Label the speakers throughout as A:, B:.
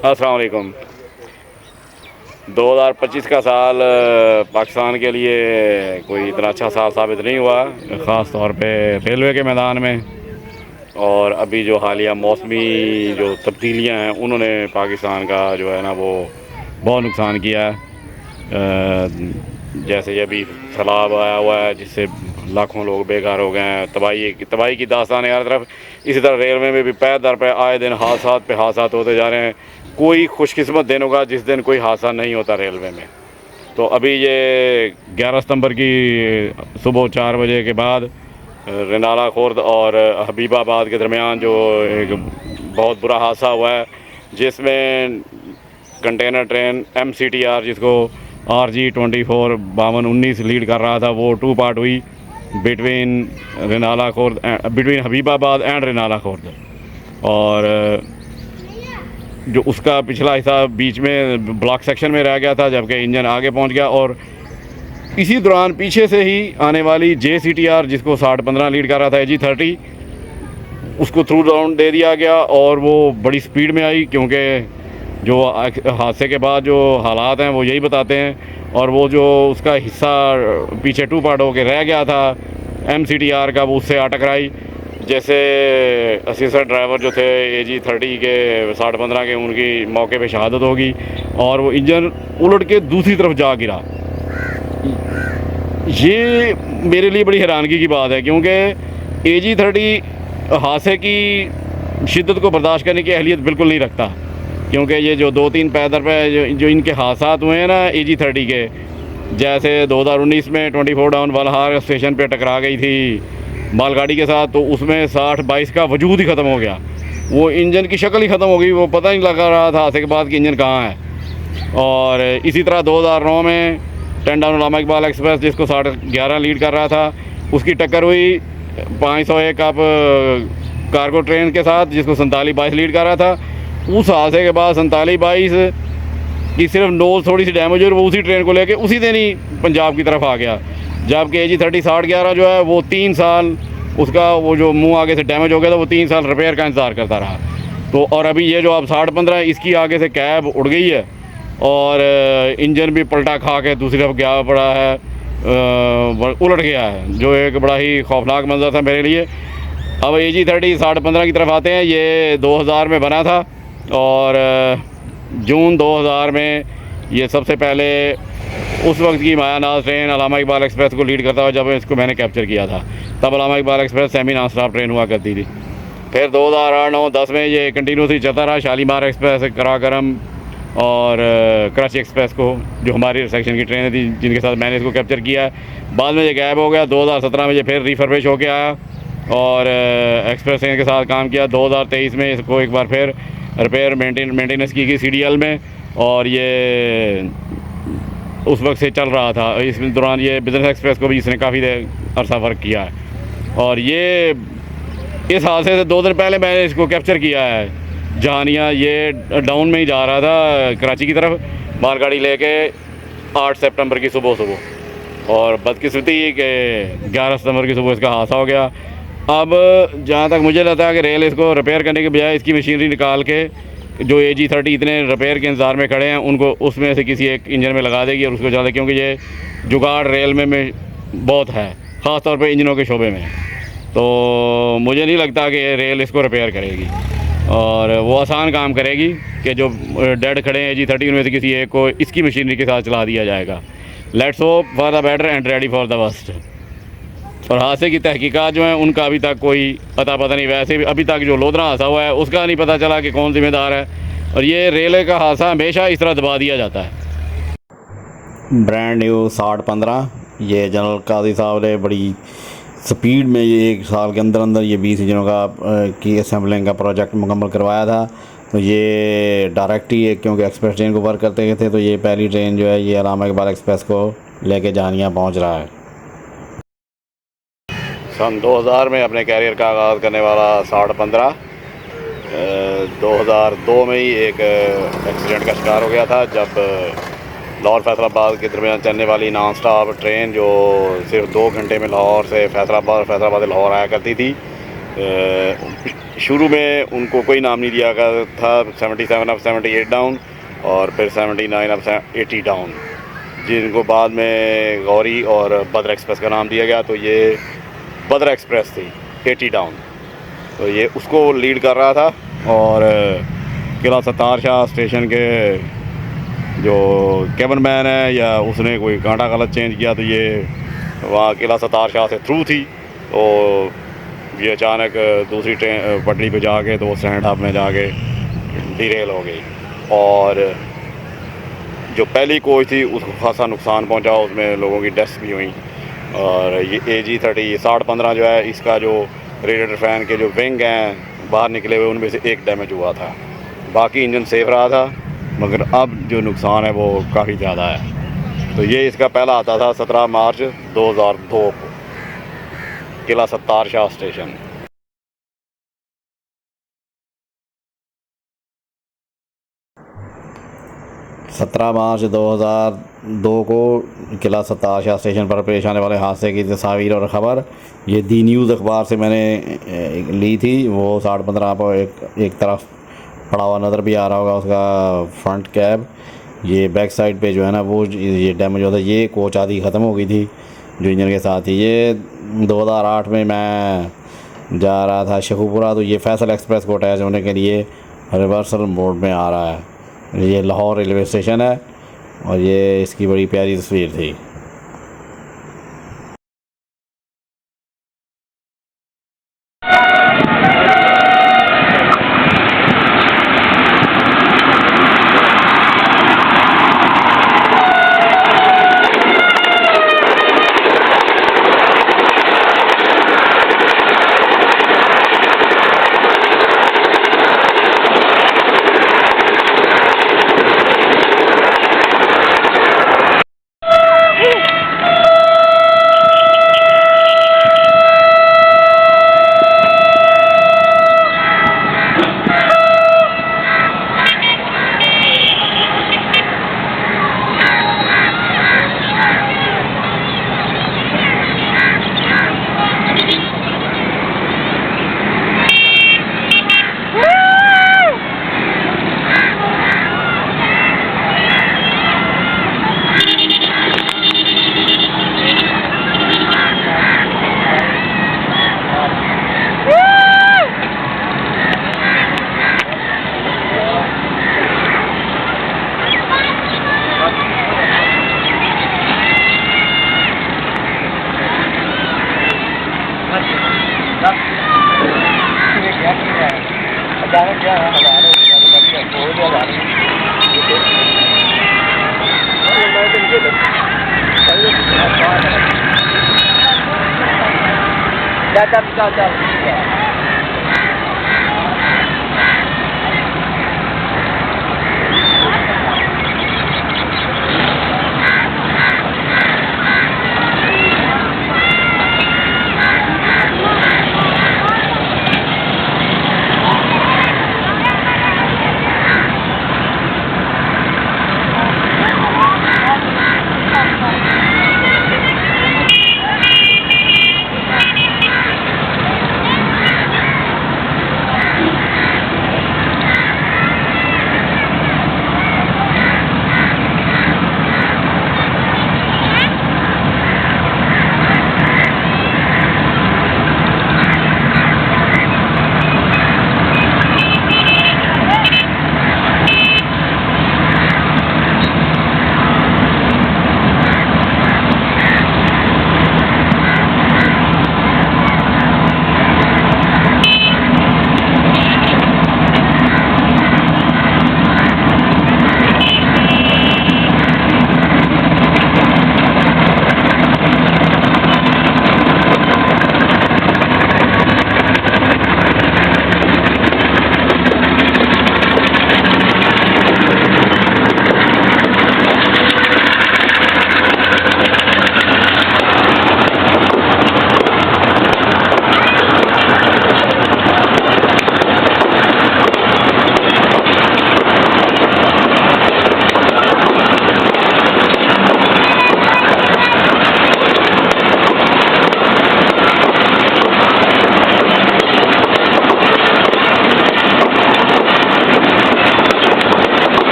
A: अस्सलाम वालेकुम। 2025 का साल पाकिस्तान के लिए कोई इतना अच्छा साल साबित नहीं हुआ, ख़ास तौर पे रेलवे के मैदान में। और अभी जो हालिया मौसमी जो तब्दीलियां हैं उन्होंने पाकिस्तान का जो है ना वो बहुत नुकसान किया है। जैसे ये अभी सैलाब आया हुआ है जिससे लाखों लोग बेकार हो गए हैं, तबाही की दास्तान है हर तरफ। इसी तरह रेलवे में भी पै दर पे आए दिन हादसा पे हादसा होते जा रहे हैं। कोई खुशकिस्मत दिन होगा जिस दिन कोई हादसा नहीं होता रेलवे में। तो अभी ये 11 सितंबर की सुबह 4 बजे के बाद रनाला खुर्द और हबीबाबाद के दरमियान जो एक बहुत बुरा हादसा हुआ है, जिसमें कंटेनर ट्रेन MCTR जिसको RG245219 लीड कर रहा था, वो 2 पार्ट हुई between between Habibabad and रनाला Khurd. और जो उसका पिछला हिस्सा बीच में ब्लॉक सेक्शन में रह गया था, जबकि इंजन आगे पहुंच गया। और इसी दौरान पीछे से ही आने वाली JCTR जिसको 6015 लीड कर रहा था AG30, उसको थ्रू राउंड दे दिया गया और वो बड़ी स्पीड में आई, क्योंकि जो हादसे के बाद जो हालात हैं वो यही बताते हैं। और वो जो उसका हिस्सा पीछे 2 पार्ट होकर रह गया था MCTR का, वो उससे आ टकराई। जैसे असिस्टेंट ड्राइवर जो थे AG30 के 6015 के, उनकी मौके पे शहादत होगी और वो इंजन उलट के दूसरी तरफ जा गिरा। ये मेरे लिए बड़ी हैरानगी की बात है, क्योंकि AG30 हादसे की शिद्दत को बर्दाश्त करने की अहलियत बिल्कुल नहीं रखता। क्योंकि ये जो 2-3 पैदल पे जो इनके हादसा हुए हैं ना AG30 के, जैसे 2019 में 24 डाउन वलहार स्टेशन पे टकरा गई थी मालगाड़ी के साथ, तो उसमें 60-22 का वजूद ही ख़त्म हो गया। वो इंजन की शक्ल ही ख़त्म हो गई, वो पता नहीं लगा रहा था हादसे के बाद कि इंजन कहाँ है। और इसी तरह 2009 में 10 डाउन अल्लामा इकबाल एक्सप्रेस जिसको 11 लीड कर रहा था, उसकी टक्कर हुई 501 अब कार्गो ट्रेन के साथ जिसको 4722 लीड कर रहा था। उस हादसे के बाद 4722 की सिर्फ नोज थोड़ी सी डैमेज हुई, वो उसी ट्रेन को लेके उसी दिन ही पंजाब की तरफ आ गया। जबकि AG30 6011 जो है वो 3 साल उसका वो जो मुंह आगे से डैमेज हो गया था, वो 3 साल रिपेयर का इंतज़ार करता रहा। तो और अभी ये जो अब 6015 इसकी आगे से कैब उड़ गई है और इंजन भी पलटा खा के दूसरी तरफ गया पड़ा है, उलट गया है, जो एक बड़ा ही खौफनाक मंजर था मेरे लिए। अब AG30 6015 की तरफ आते हैं। ये 2000 में बना था और जून 2000 में ये सबसे पहले उस वक्त की मायानाज ट्रेन अल्लामा इकबाल एक्सप्रेस को लीड करता हुआ जब इसको मैंने कैप्चर किया था। तब Allama Iqbal express semi non stop train हुआ करती थी। फिर 2008, 9, 10 में ये कंटिन्यूसली चलता रहा। शालीमार एक्सप्रेस, कराकरम और कराची एक्सप्रेस को, जो हमारी सेक्शन की ट्रेनें थी जिनके साथ मैंने इसको कैप्चर किया है। बाद में ये गायब हो गया। 2017 में ये फिर रिफर्बिश होके आया और एक्सप्रेस ट्रेन के साथ काम किया। 2023 में इसको एक बार फिर रिपेयर मेंटेनेंस की गई CDL में, और ये उस वक्त से चल रहा था। इस दौरान ये बिजनेस एक्सप्रेस को भी इसने काफ़ी अरसा वर्क किया है। और ये इस हादसे से 2 दिन पहले मैंने इसको कैप्चर किया है। जहानिया ये डाउन में ही जा रहा था कराची की तरफ मालगाड़ी लेके 8 सितंबर की सुबह, और बदकिस्मती के 11 सितंबर की सुबह इसका हादसा हो गया। अब जहाँ तक मुझे लगता है कि रेल इसको रिपेयर करने के बजाय इसकी मशीनरी निकाल के जो AG30 इतने रिपेयर के इंतज़ार में खड़े हैं उनको उसमें से किसी एक इंजन में लगा देगी और उसको चला, क्योंकि ये जुगाड़ रेल में बहुत है, ख़ास तौर पे इंजनों के शोबे में। तो मुझे नहीं लगता कि रेल इसको रिपेयर करेगी और वो आसान काम करेगी कि जो डेड खड़े हैं AG30 उनमें से किसी एक को इसकी मशीनरी के साथ चला दिया जाएगा। Let's hope for the better and ready for the worst. और हादसे की तहकीकात जो हैं उनका अभी तक कोई पता नहीं। वैसे भी अभी तक जो लोधरा हादसा हुआ है उसका नहीं पता चला कि कौन जिम्मेदार है। और ये रेलवे का हादसा हमेशा इस तरह दबा दिया जाता है।
B: ब्रांड न्यू 6015, ये जनरल काजी साहब ने बड़ी स्पीड में ये 1 साल के अंदर अंदर ये 20 इंजनों की असेंबलिंग का प्रोजेक्ट मुकम्मल करवाया था। तो ये डायरेक्ट ही क्योंकि एक्सप्रेस ट्रेन को वर्क करते थे, तो ये पहली ट्रेन जो है ये अल्लामा इकबाल एक्सप्रेस को लेके जहानिया पहुंच रहा है।
A: सन 2000 में अपने कैरियर का आगाज़ करने वाला 6015 2002 में ही एक एक्सीडेंट का शिकार हो गया था, जब लाहौर फैसलाबाद के दरमियान चलने वाली नॉन स्टॉप ट्रेन जो सिर्फ 2 घंटे में लाहौर से फैसलाबाद से लाहौर आया करती थी, शुरू में उनको कोई नाम नहीं दिया गया था, 77 अप 78 डाउन और फिर 79 अप 80 डाउन, जिनको बाद में गौरी और बद्र एक्सप्रेस का नाम दिया गया। तो ये बद्र एक्सप्रेस थी 80 डाउन, तो ये उसको लीड कर रहा था। और किला सत्तार शाह स्टेशन के जो केबिन मैन है या उसने कोई कांटा गलत चेंज किया, तो ये वहाँ किला सत्तार शाह से थ्रू थी, तो ये अचानक दूसरी ट्रेन पटरी पे जाके तो वो स्टैंड अप में जाके डिरेल हो गई। और जो पहली कोच थी उसको खासा नुकसान पहुंचा, उसमें लोगों की डेथ्स भी हुई। और ये AG30 6015 जो है, इसका जो रेडिएटर फ़ैन के जो विंग हैं बाहर निकले हुए, उनमें से एक डैमेज हुआ था, बाकी इंजन सेफ रहा था। मगर अब जो नुकसान है वो काफ़ी ज़्यादा है। तो ये इसका पहला आता था 17 मार्च 2002 को किला सत्तार शाह स्टेशन।
B: 17 मार्च 2002 को किला सत्तार शाह स्टेशन पर पेश आने वाले हादसे की तस्वीर और ख़बर ये दी न्यूज़ अखबार से मैंने ली थी। वो 6015 पर एक तरफ पड़ा हुआ नज़र भी आ रहा होगा उसका फ्रंट कैब। ये बैक साइड पे जो है ना वो ये डैमेज होता है। ये कोच आदि ख़त्म हो गई थी जो इंजन के साथ ही। ये 2008 में मैं जा रहा था शेखुपुरा, तो ये फैसल एक्सप्रेस को अटैच होने के लिए रिवर्सल मोड में आ रहा है। ये लाहौर रेलवे स्टेशन है और ये इसकी बड़ी प्यारी तस्वीर थी।
C: चल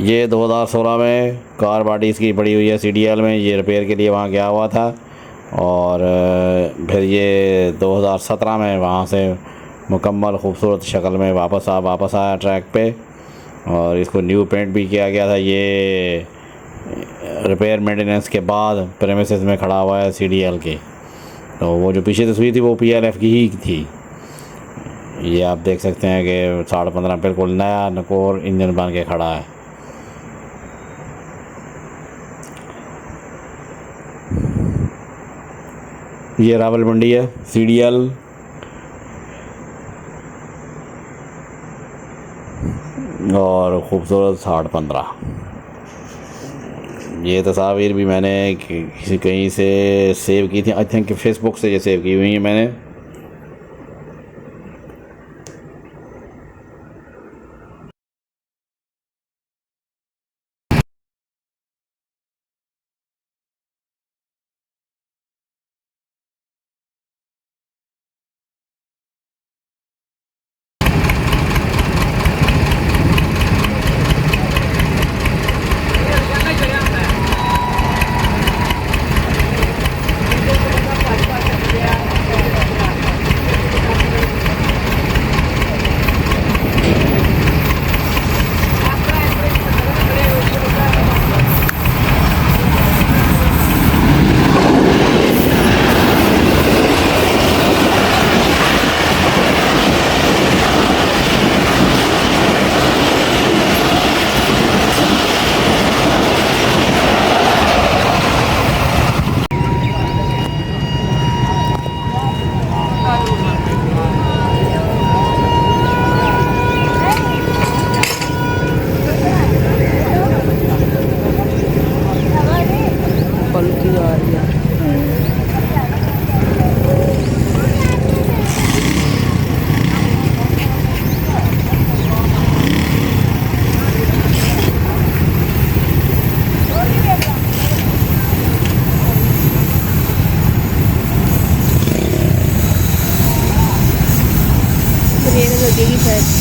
B: ये 2016 में कार बॉडी इसकी पड़ी हुई है CDL में, ये रिपेयर के लिए वहाँ गया हुआ था। और फिर ये 2017 में वहाँ से मुकम्मल खूबसूरत शक्ल में वापस आया ट्रैक पे, और इसको न्यू पेंट भी किया गया था। ये रिपेयर मेंटेनेंस के बाद प्रेमिसेस में खड़ा हुआ है CDL के। तो वो जो पीछे तस्वीर थी वो PLF की ही थी। ये आप देख सकते हैं कि 15.5 बिल्कुल नया नकोर इंजन बन के खड़ा है। ये रावलपिंडी है CDL। और ख़ूबसूरत 6015। ये तस्वीर भी मैंने किसी कहीं से सेव की थी, आई थिंक फेसबुक से ये सेव की हुई है मैंने।
C: पलटी आ रही है।
D: ब्रेक लगेगी शायद।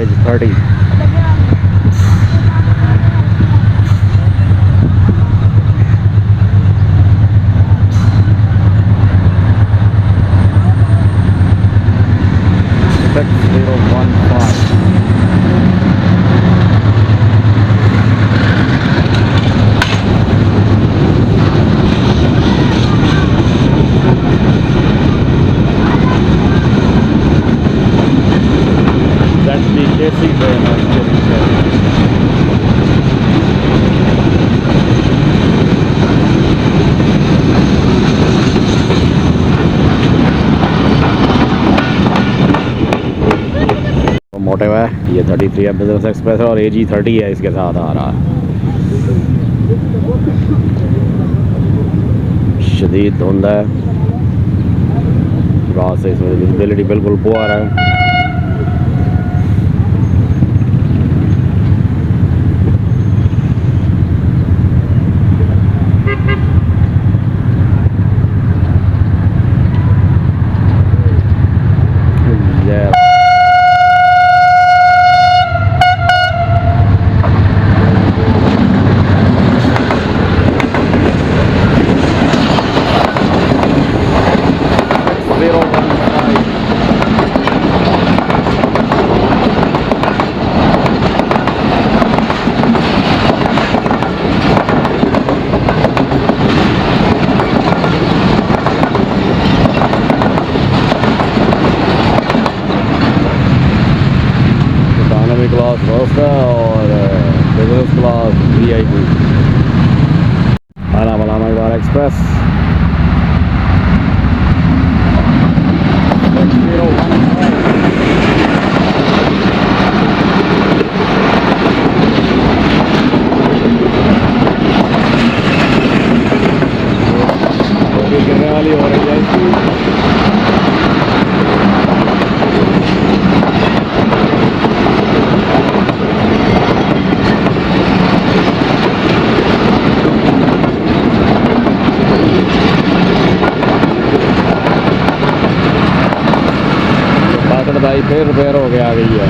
B: एज 30। देसी ट्रेन है इसके पीछे। मोटिव है ये 33 है बिजनेस एक्सप्रेस है और AG 30 है इसके साथ आ रहा है। शदीद धुंध है, रात से इसमें विजिबिलिटी बिल्कुल पुअर है। क्लास फर्स्ट है और बिजनेस क्लास VIP। आला वाला मजबार एक्सप्रेस गिरने वाली हो रही है इसकी। भाई फिर रिपेयर हो गया आ गई है।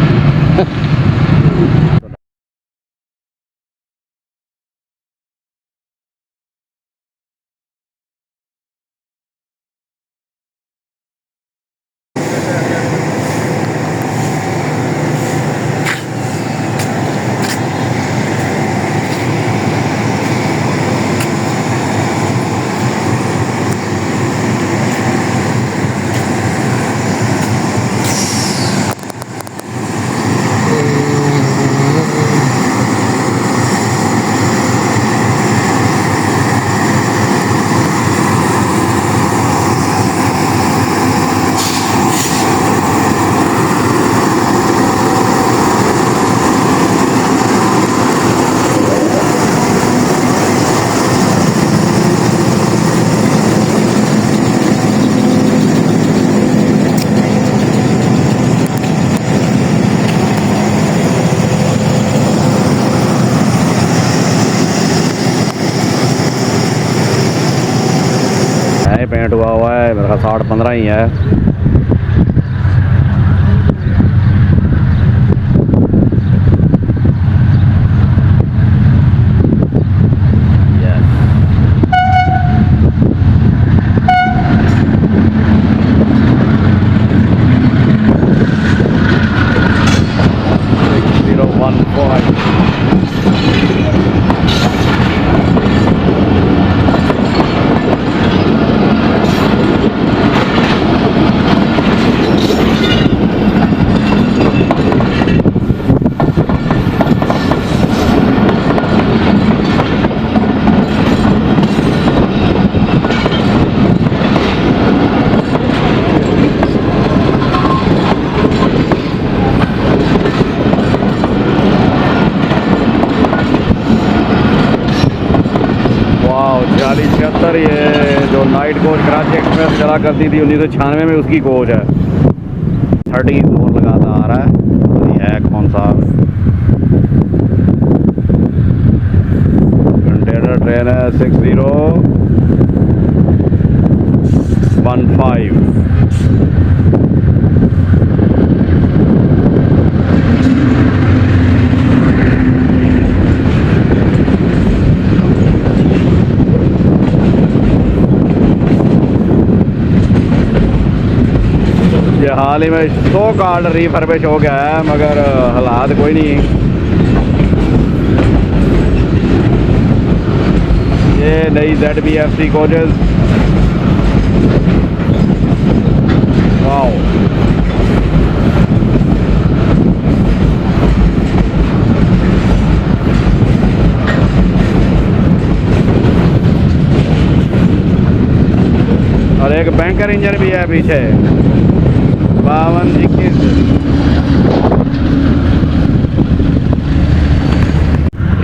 B: पेंट हुआ है मेरा 60-15 ही है। ये जो नाइट कोच कराची एक्सप्रेस चला करती थी 1996 में, उसकी कोच है। 30 जोन लगाता आ रहा है। और ये है कौन सा कंटेनर ट्रेन है 6015।
A: हाल ही में 100 कार्ड रिफर्बिश हो गया है, मगर हालात कोई नहीं। ये नई ZBFC कोचेस, वाओ। और एक बैंकर इंजन भी है पीछे, 5221।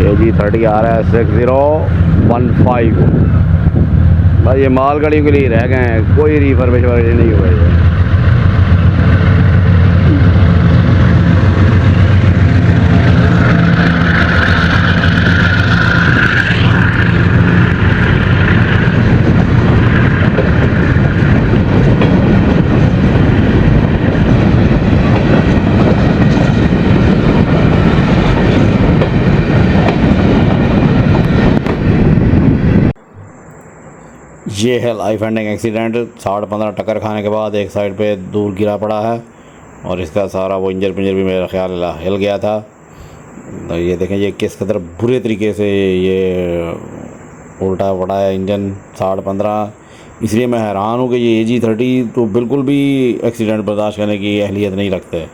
A: AG30 आ रहा है 6015। बस ये माल गाड़ियों के लिए रह गए हैं, कोई रिफर्बिश वगैरह नहीं हुआ है।
B: ये है लाइफ एंडिंग एक्सीडेंट। 15.5 टक्कर खाने के बाद एक साइड पे दूर गिरा पड़ा है और इसका सारा वो इंजन पिंजर भी मेरा ख्याल हिल गया था। तो ये देखें ये किस कदर बुरे तरीके से ये उल्टा पड़ा है इंजन 15.5। इसलिए मैं हैरान हूँ कि ये AG30 तो बिल्कुल भी एक्सीडेंट बर्दाश्त करने की अहलियत नहीं रखते।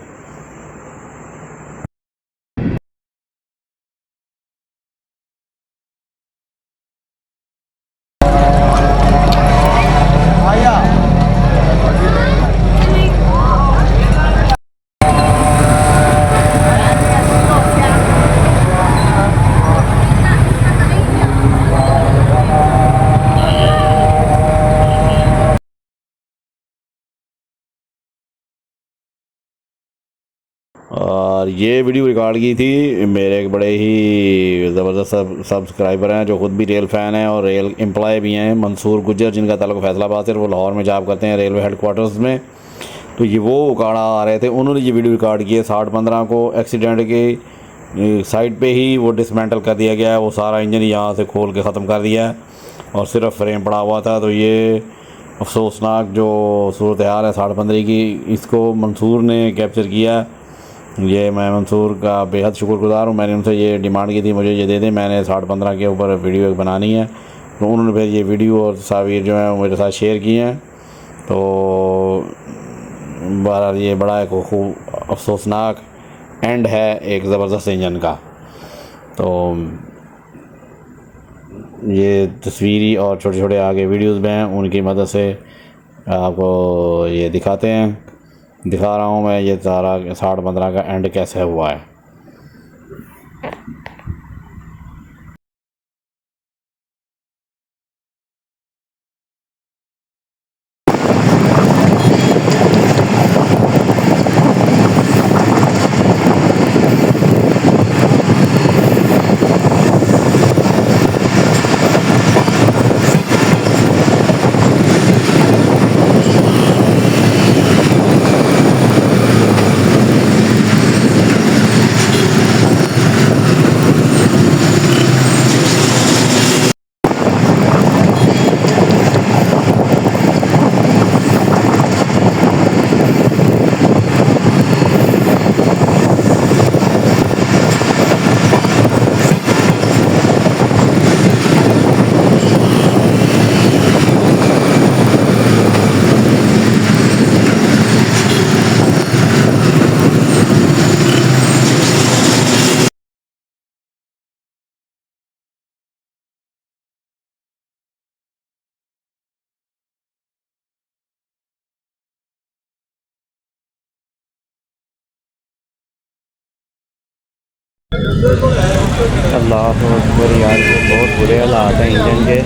B: और ये वीडियो रिकॉर्ड की थी मेरे एक बड़े ही ज़बरदस्त सब्सक्राइबर हैं जो ख़ुद भी रेल फ़ैन हैं और रेल एम्प्लॉय भी हैं, मंसूर गुज्जर, जिनका ताल्लुक फैसलाबाद से, वो लाहौर में जॉब करते हैं रेलवे हेडक्वार्टर्स में। तो ये वो उकाड़ा आ रहे थे, उन्होंने ये वीडियो रिकॉर्ड किए 60-15 को। एक्सीडेंट के साइड पे ही वो डिसमेंटल कर दिया गया है, वो सारा इंजन यहाँ से खोल के ख़त्म कर दिया है और सिर्फ फ्रेम पड़ा हुआ था। तो ये अफसोसनाक जो सूरत हाल है 60-15 की, इसको मंसूर ने कैप्चर किया। ये मैं मंसूर का बेहद शुक्रगुज़ार हूँ। मैंने उनसे ये डिमांड की थी मुझे ये दे दें, मैंने 60-15 के ऊपर वीडियो बनानी है। तो उन्होंने फिर ये वीडियो और तस्वीर जो है वो मेरे साथ शेयर की हैं। तो बहरहाल ये बड़ा एक खूब अफसोसनाक एंड है एक ज़बरदस्त इंजन का। तो ये तस्वीरी और छोटे छोटे आगे वीडियोज़ में हैं, उनकी मदद से आपको ये दिखा रहा हूँ मैं ये सारा 60-15 का एंड कैसे हुआ है।
E: अल्लाह अकबर यार, ये बहुत बुरे हालात हैं इंजन के।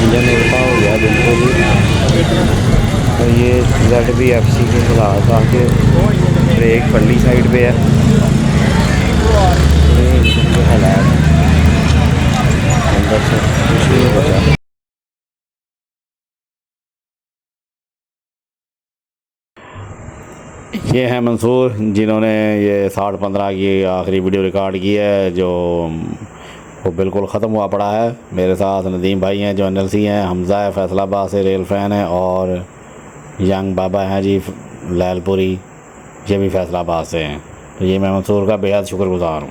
E: इंजन उल्टा हो गया बिल्कुल ही। तो ये ZBFC के हालात आके ब्रेक पल्ली साइड पे है, ये इंजन के हालात अंदर से कुछ नहीं बचा।
B: ये हैं मंसूर, जिन्होंने ये 60-15 की आखिरी वीडियो रिकॉर्ड की है, जो वो बिल्कुल ख़त्म हुआ पड़ा है। मेरे साथ नदीम भाई हैं जो NLC हैं, हमज़ा है फैसलाबाद से रेल फ़ैन है, और यंग बाबा हैं जी लैलपुरी, ये भी फैसलाबाद से हैं। तो ये मैं मंसूर का बेहद शुक्रगुज़ार हूँ।